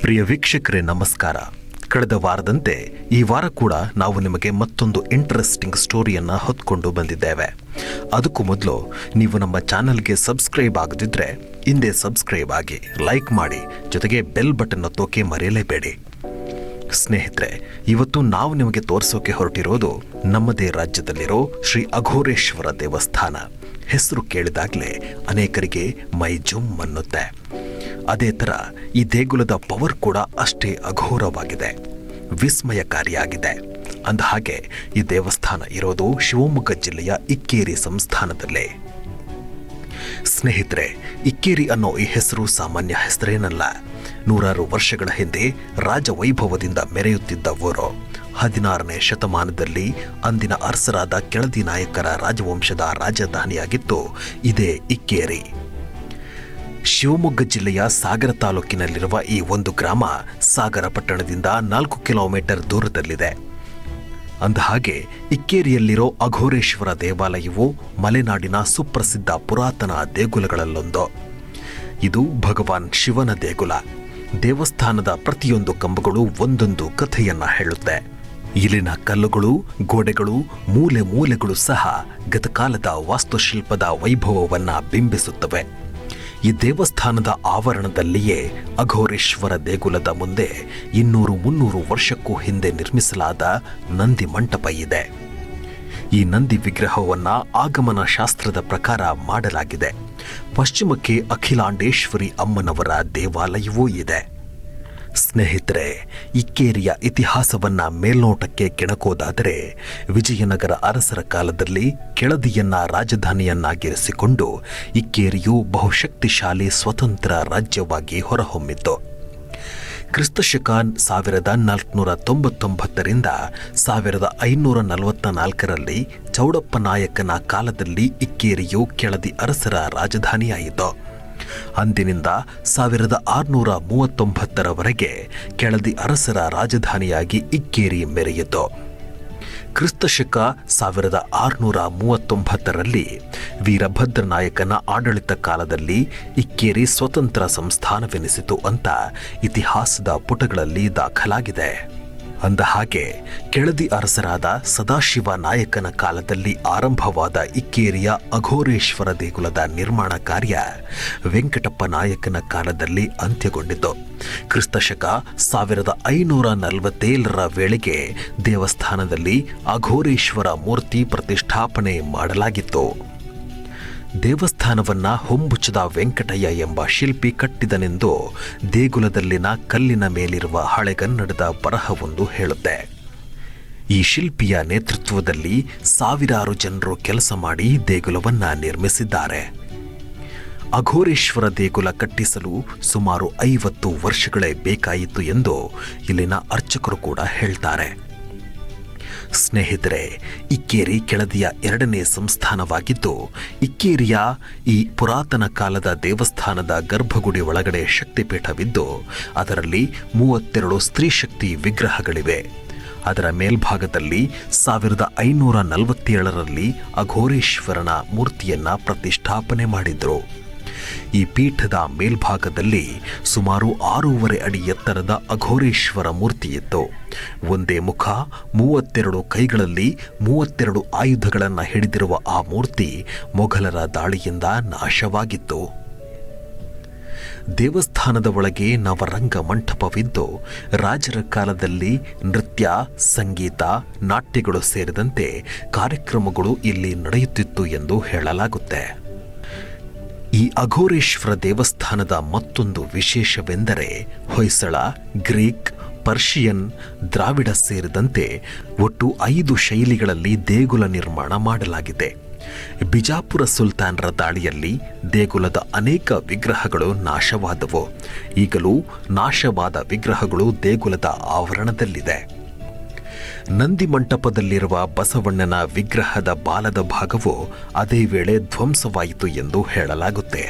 ಪ್ರಿಯ ವೀಕ್ಷಕರೇ ನಮಸ್ಕಾರ. ಕಳೆದ ವಾರದಂತೆ ಈ ವಾರ ಕೂಡ ನಾವು ನಿಮಗೆ ಮತ್ತೊಂದು ಇಂಟ್ರೆಸ್ಟಿಂಗ್ ಸ್ಟೋರಿಯನ್ನು ಹೊತ್ಕೊಂಡು ಬಂದಿದ್ದೇವೆ. ಅದಕ್ಕೂ ಮೊದಲು ನೀವು ನಮ್ಮ ಚಾನಲ್ಗೆ ಸಬ್ಸ್ಕ್ರೈಬ್ ಆಗದಿದ್ದರೆ ಹಿಂದೆ ಸಬ್ಸ್ಕ್ರೈಬ್ ಆಗಿ, ಲೈಕ್ ಮಾಡಿ, ಜೊತೆಗೆ ಬೆಲ್ ಬಟನ್ ಒತ್ತೋಕೆ ಮರೆಯಲೇಬೇಡಿ. ಸ್ನೇಹಿತರೆ, ಇವತ್ತು ನಾವು ನಿಮಗೆ ತೋರಿಸೋಕೆ ಹೊರಟಿರೋದು ನಮ್ಮದೇ ರಾಜ್ಯದಲ್ಲಿರೋ ಶ್ರೀ ಅಘೋರೇಶ್ವರ ದೇವಸ್ಥಾನ. ಹೆಸರು ಕೇಳಿದಾಗಲೇ ಅನೇಕರಿಗೆ ಮೈ ಜುಮ್ ಅನ್ನುತ್ತೆ. ಅದೇ ಥರ ಈ ದೇಗುಲದ ಪವರ್ ಕೂಡ ಅಷ್ಟೇ ಅಘೋರವಾಗಿದೆ, ವಿಸ್ಮಯಕಾರಿಯಾಗಿದೆ. ಅಂದಹಾಗೆ ಈ ದೇವಸ್ಥಾನ ಇರೋದು ಶಿವಮೊಗ್ಗ ಜಿಲ್ಲೆಯ ಇಕ್ಕೇರಿ ಸಂಸ್ಥಾನದಲ್ಲೇ. ಸ್ನೇಹಿತರೆ, ಇಕ್ಕೇರಿ ಅನ್ನೋ ಈ ಹೆಸರು ಸಾಮಾನ್ಯ ಹೆಸರೇನಲ್ಲ. ನೂರಾರು ವರ್ಷಗಳ ಹಿಂದೆ ರಾಜವೈಭವದಿಂದ ಮೆರೆಯುತ್ತಿದ್ದ ಊರು. 16ನೇ ಶತಮಾನದಲ್ಲಿ ಅಂದಿನ ಅರಸರಾದ ಕೆಳದಿ ನಾಯಕರ ರಾಜವಂಶದ ರಾಜಧಾನಿಯಾಗಿತ್ತು ಇದೇ ಇಕ್ಕೇರಿ. ಶಿವಮೊಗ್ಗ ಜಿಲ್ಲೆಯ ಸಾಗರ ತಾಲೂಕಿನಲ್ಲಿರುವ ಈ ಒಂದು ಗ್ರಾಮ ಸಾಗರ ಪಟ್ಟಣದಿಂದ 4 ಕಿಲೋಮೀಟರ್ ದೂರದಲ್ಲಿದೆ. ಅಂದಹಾಗೆ ಇಕ್ಕೇರಿಯಲ್ಲಿರೋ ಅಘೋರೇಶ್ವರ ದೇವಾಲಯವು ಮಲೆನಾಡಿನ ಸುಪ್ರಸಿದ್ಧ ಪುರಾತನ ದೇಗುಲಗಳಲ್ಲೊಂದು. ಇದು ಭಗವಾನ್ ಶಿವನ ದೇಗುಲ. ದೇವಸ್ಥಾನದ ಪ್ರತಿಯೊಂದು ಕಂಬಗಳು ಒಂದೊಂದು ಕಥೆಯನ್ನ ಹೇಳುತ್ತೆ. ಇಲ್ಲಿನ ಕಲ್ಲುಗಳು, ಗೋಡೆಗಳು, ಮೂಲೆ ಮೂಲೆಗಳು ಸಹ ಗತಕಾಲದ ವಾಸ್ತುಶಿಲ್ಪದ ವೈಭವವನ್ನ ಬಿಂಬಿಸುತ್ತವೆ. ಈ ದೇವಸ್ಥಾನದ ಆವರಣದಲ್ಲಿಯೇ ಅಘೋರೇಶ್ವರ ದೇಗುಲದ ಮುಂದೆ 200-300 ವರ್ಷಕ್ಕೂ ಹಿಂದೆ ನಿರ್ಮಿಸಲಾದ ನಂದಿ ಮಂಟಪ ಇದೆ. ಈ ನಂದಿ ವಿಗ್ರಹವನ್ನ ಆಗಮನ ಶಾಸ್ತ್ರದ ಪ್ರಕಾರ ಮಾಡಲಾಗಿದೆ. ಪಶ್ಚಿಮಕ್ಕೆ ಅಖಿಲಾಂಡೇಶ್ವರಿ ಅಮ್ಮನವರ ದೇವಾಲಯವೂ ಇದೆ. ಸ್ನೇಹಿತರೆ, ಇಕ್ಕೇರಿಯ ಇತಿಹಾಸವನ್ನ ಮೇಲ್ನೋಟಕ್ಕೆ ಕೆಣಕೋದಾದರೆ, ವಿಜಯನಗರ ಅರಸರ ಕಾಲದಲ್ಲಿ ಕೆಳದಿಯನ್ನ ರಾಜಧಾನಿಯನ್ನಾಗಿರಿಸಿಕೊಂಡು ಇಕ್ಕೇರಿಯು ಬಹುಶಕ್ತಿಶಾಲಿ ಸ್ವತಂತ್ರ ರಾಜ್ಯವಾಗಿ ಹೊರಹೊಮ್ಮಿತು. ಕ್ರಿಸ್ತಶಕ 1499ರಿಂದ 1544ರಲ್ಲಿ ಚೌಡಪ್ಪ ನಾಯಕನ ಕಾಲದಲ್ಲಿ ಇಕ್ಕೇರಿಯು ಕೆಳದಿ ಅರಸರ ರಾಜಧಾನಿಯಾಯಿತು. ಅಂದಿನಿಂದ 1639ರವರೆಗೆ ಕೆಳದಿ ಅರಸರ ರಾಜಧಾನಿಯಾಗಿ ಇಕ್ಕೇರಿ ಮೆರೆಯಿತು. ಕ್ರಿಸ್ತಶಕ 1639ರಲ್ಲಿ ವೀರಭದ್ರ ನಾಯಕನ ಆಡಳಿತ ಕಾಲದಲ್ಲಿ ಇಕ್ಕೇರಿ ಸ್ವತಂತ್ರ ಸಂಸ್ಥಾನವೆನಿಸಿತು ಅಂತ ಇತಿಹಾಸದ ಪುಟಗಳಲ್ಲಿ ದಾಖಲಾಗಿದೆ. ಅಂದಹಾಗೆ ಕೆಳದಿ ಅರಸರಾದ ಸದಾಶಿವ ನಾಯಕನ ಕಾಲದಲ್ಲಿ ಆರಂಭವಾದ ಇಕ್ಕೇರಿಯ ಅಘೋರೇಶ್ವರ ದೇಗುಲದ ನಿರ್ಮಾಣ ಕಾರ್ಯ ವೆಂಕಟಪ್ಪ ನಾಯಕನ ಕಾಲದಲ್ಲಿ ಅಂತ್ಯಗೊಂಡಿತು. ಕ್ರಿಸ್ತಶಕ 1547ರ ವೇಳೆಗೆ ದೇವಸ್ಥಾನದಲ್ಲಿ ಅಘೋರೇಶ್ವರ ಮೂರ್ತಿ ಪ್ರತಿಷ್ಠಾಪನೆ ಮಾಡಲಾಗಿತ್ತು. ದೇವಸ್ಥಾನವನ್ನ ಹೊಂಬುಚದ ವೆಂಕಟಯ್ಯ ಎಂಬ ಶಿಲ್ಪಿ ಕಟ್ಟಿದನೆಂದು ದೇಗುಲದಲ್ಲಿನ ಕಲ್ಲಿನ ಮೇಲಿರುವ ಹಳೆಗನ್ನಡದ ಬರಹವೊಂದು ಹೇಳುತ್ತೆ. ಈ ಶಿಲ್ಪಿಯ ನೇತೃತ್ವದಲ್ಲಿ ಸಾವಿರಾರು ಜನರು ಕೆಲಸ ಮಾಡಿ ದೇಗುಲವನ್ನ ನಿರ್ಮಿಸಿದ್ದಾರೆ. ಅಘೋರೇಶ್ವರ ದೇಗುಲ ಕಟ್ಟಿಸಲು ಸುಮಾರು 50 ವರ್ಷಗಳೇ ಬೇಕಾಯಿತು ಎಂದು ಇಲ್ಲಿನ ಅರ್ಚಕರು ಕೂಡ ಹೇಳ್ತಾರೆ. ಸ್ನೇಹಿತರೆ, ಇಕ್ಕೇರಿ ಕೆಳದಿಯ 2ನೇ ಸಂಸ್ಥಾನವಾಗಿದ್ದು, ಇಕ್ಕೇರಿಯ ಈ ಪುರಾತನ ಕಾಲದ ದೇವಸ್ಥಾನದ ಗರ್ಭಗುಡಿ ಒಳಗಡೆ ಶಕ್ತಿಪೀಠವಿದ್ದು, ಅದರಲ್ಲಿ 32 ಸ್ತ್ರೀ ಶಕ್ತಿ ವಿಗ್ರಹಗಳಿವೆ. ಅದರ ಮೇಲ್ಭಾಗದಲ್ಲಿ 1547ರಲ್ಲಿ ಅಘೋರೇಶ್ವರನ ಮೂರ್ತಿಯನ್ನ ಪ್ರತಿಷ್ಠಾಪನೆ ಮಾಡಿದ್ರು. ಈ ಪೀಠದ ಮೇಲ್ಭಾಗದಲ್ಲಿ ಸುಮಾರು 6.5 ಅಡಿ ಎತ್ತರದ ಅಘೋರೇಶ್ವರ ಮೂರ್ತಿಯಿತ್ತು. ಒಂದೇ ಮುಖ, 32 ಕೈಗಳಲ್ಲಿ 32 ಆಯುಧಗಳನ್ನು ಹಿಡಿದಿರುವ ಆ ಮೂರ್ತಿ ಮೊಘಲರ ದಾಳಿಯಿಂದ ನಾಶವಾಗಿತ್ತು. ದೇವಸ್ಥಾನದ ಒಳಗೆ ನವರಂಗ ಮಂಟಪವಿದ್ದು, ರಾಜರ ಕಾಲದಲ್ಲಿ ನೃತ್ಯ, ಸಂಗೀತ, ನಾಟ್ಯಗಳು ಸೇರಿದಂತೆ ಕಾರ್ಯಕ್ರಮಗಳು ಇಲ್ಲಿ ನಡೆಯುತ್ತಿತ್ತು ಎಂದು ಹೇಳಲಾಗುತ್ತೆ. ಈ ಅಘೋರೇಶ್ವರ ದೇವಸ್ಥಾನದ ಮತ್ತೊಂದು ವಿಶೇಷವೆಂದರೆ ಹೊಯ್ಸಳ, ಗ್ರೀಕ್, ಪರ್ಷಿಯನ್, ದ್ರಾವಿಡ ಸೇರಿದಂತೆ ಒಟ್ಟು 5 ಶೈಲಿಗಳಲ್ಲಿ ದೇಗುಲ ನಿರ್ಮಾಣ ಮಾಡಲಾಗಿದೆ. ಬಿಜಾಪುರ ಸುಲ್ತಾನರ ದಾಳಿಯಲ್ಲಿ ದೇಗುಲದ ಅನೇಕ ವಿಗ್ರಹಗಳು ನಾಶವಾದವು. ಈಗಲೂ ನಾಶವಾದ ವಿಗ್ರಹಗಳು ದೇಗುಲದ ಆವರಣದಲ್ಲಿದೆ. ನಂದಿ ಮಂಟಪದಲ್ಲಿರುವ ಬಸವಣ್ಣನ ವಿಗ್ರಹದ ಬಾಲದ ಭಾಗವು ಅದೇ ವೇಳೆ ಧ್ವಂಸವಾಯಿತು ಎಂದು ಹೇಳಲಾಗುತ್ತೆ.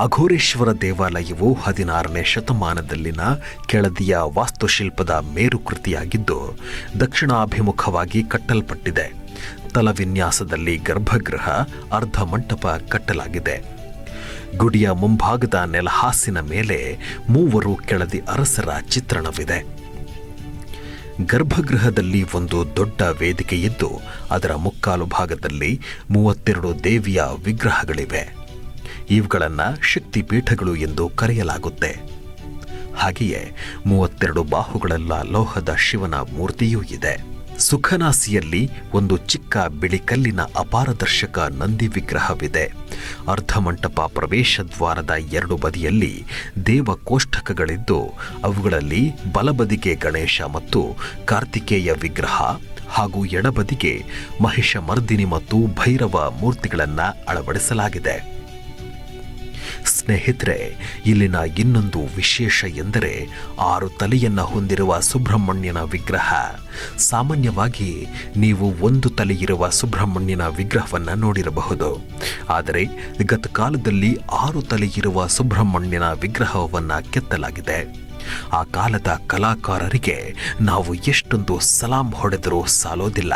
ಅಘೋರೇಶ್ವರ ದೇವಾಲಯವು 16ನೇ ಶತಮಾನದಲ್ಲಿನ ಕೆಳದಿಯ ವಾಸ್ತುಶಿಲ್ಪದ ಮೇರುಕೃತಿಯಾಗಿದ್ದು, ದಕ್ಷಿಣಾಭಿಮುಖವಾಗಿ ಕಟ್ಟಲ್ಪಟ್ಟಿದೆ. ತಲವಿನ್ಯಾಸದಲ್ಲಿ ಗರ್ಭಗೃಹ, ಅರ್ಧ ಮಂಟಪ ಕಟ್ಟಲಾಗಿದೆ. ಗುಡಿಯ ಮುಂಭಾಗದ ನೆಲಹಾಸಿನ ಮೇಲೆ 3 ಕೆಳದಿ ಅರಸರ ಚಿತ್ರಣವಿದೆ. ಗರ್ಭಗೃಹದಲ್ಲಿ ಒಂದು ದೊಡ್ಡ ವೇದಿಕೆ ಇದ್ದು ಅದರ ಮುಕ್ಕಾಲು ಭಾಗದಲ್ಲಿ 32 ದೇವಿಯ ವಿಗ್ರಹಗಳಿವೆ. ಇವುಗಳನ್ನು ಶಕ್ತಿಪೀಠಗಳು ಎಂದು ಕರೆಯಲಾಗುತ್ತೆ. ಹಾಗೆಯೇ 32 ಬಾಹುಗಳೆಲ್ಲ ಲೋಹದ ಶಿವನ ಮೂರ್ತಿಯೂ ಇದೆ. ಸುಖನಾಸಿಯಲ್ಲಿ ಒಂದು ಚಿಕ್ಕ ಬಿಳಿ ಕಲ್ಲಿನ ಅಪಾರದರ್ಶಕ ನಂದಿ ವಿಗ್ರಹವಿದೆ. ಅರ್ಧಮಂಟಪ ಪ್ರವೇಶ ದ್ವಾರದ 2 ಬದಿಯಲ್ಲಿ ದೇವಕೋಷ್ಠಕಗಳಿದ್ದು ಅವುಗಳಲ್ಲಿ ಬಲಬದಿಗೆ ಗಣೇಶ ಮತ್ತು ಕಾರ್ತಿಕೇಯ ವಿಗ್ರಹ ಹಾಗೂ ಎಡಬದಿಗೆ ಮಹಿಷಮರ್ದಿನಿ ಮತ್ತು ಭೈರವ ಮೂರ್ತಿಗಳನ್ನು ಅಳವಡಿಸಲಾಗಿದೆ. ಸ್ನೇಹಿತರೆ, ಇಲ್ಲಿನ ಇನ್ನೊಂದು ವಿಶೇಷ ಎಂದರೆ 6 ತಲೆಯನ್ನು ಹೊಂದಿರುವ ಸುಬ್ರಹ್ಮಣ್ಯನ ವಿಗ್ರಹ. ಸಾಮಾನ್ಯವಾಗಿ ನೀವು 1 ತಲೆಯಿರುವ ಸುಬ್ರಹ್ಮಣ್ಯನ ವಿಗ್ರಹವನ್ನು ನೋಡಿರಬಹುದು. ಆದರೆ ಗತಕಾಲದಲ್ಲಿ 6 ತಲೆಯಿರುವ ಸುಬ್ರಹ್ಮಣ್ಯನ ವಿಗ್ರಹವನ್ನು ಕೆತ್ತಲಾಗಿದೆ. ಆ ಕಾಲದ ಕಲಾಕಾರರಿಗೆ ನಾವು ಎಷ್ಟೊಂದು ಸಲಾಂ ಹೊಡೆದರೂ ಸಾಲೋದಿಲ್ಲ.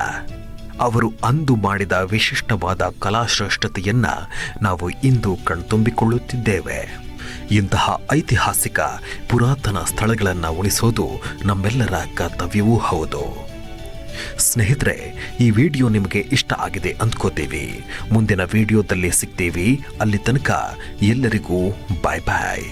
ಅವರು ಅಂದು ಮಾಡಿದ ವಿಶಿಷ್ಟವಾದ ಕಲಾಶ್ರೇಷ್ಠತೆಯನ್ನ ನಾವು ಇಂದು ಕಣ್ತುಂಬಿಕೊಳ್ಳುತ್ತಿದ್ದೇವೆ. ಇಂತಹ ಐತಿಹಾಸಿಕ ಪುರಾತನ ಸ್ಥಳಗಳನ್ನು ಉಳಿಸೋದು ನಮ್ಮೆಲ್ಲರ ಕರ್ತವ್ಯವೂ ಹೌದು. ಸ್ನೇಹಿತರೆ, ಈ ವಿಡಿಯೋ ನಿಮಗೆ ಇಷ್ಟ ಆಗಿದೆ ಅಂದ್ಕೋತೀವಿ. ಮುಂದಿನ ವಿಡಿಯೋದಲ್ಲಿ ಸಿಗ್ತೀವಿ. ಅಲ್ಲಿ ತನಕ ಎಲ್ಲರಿಗೂ ಬಾಯ್ ಬಾಯ್.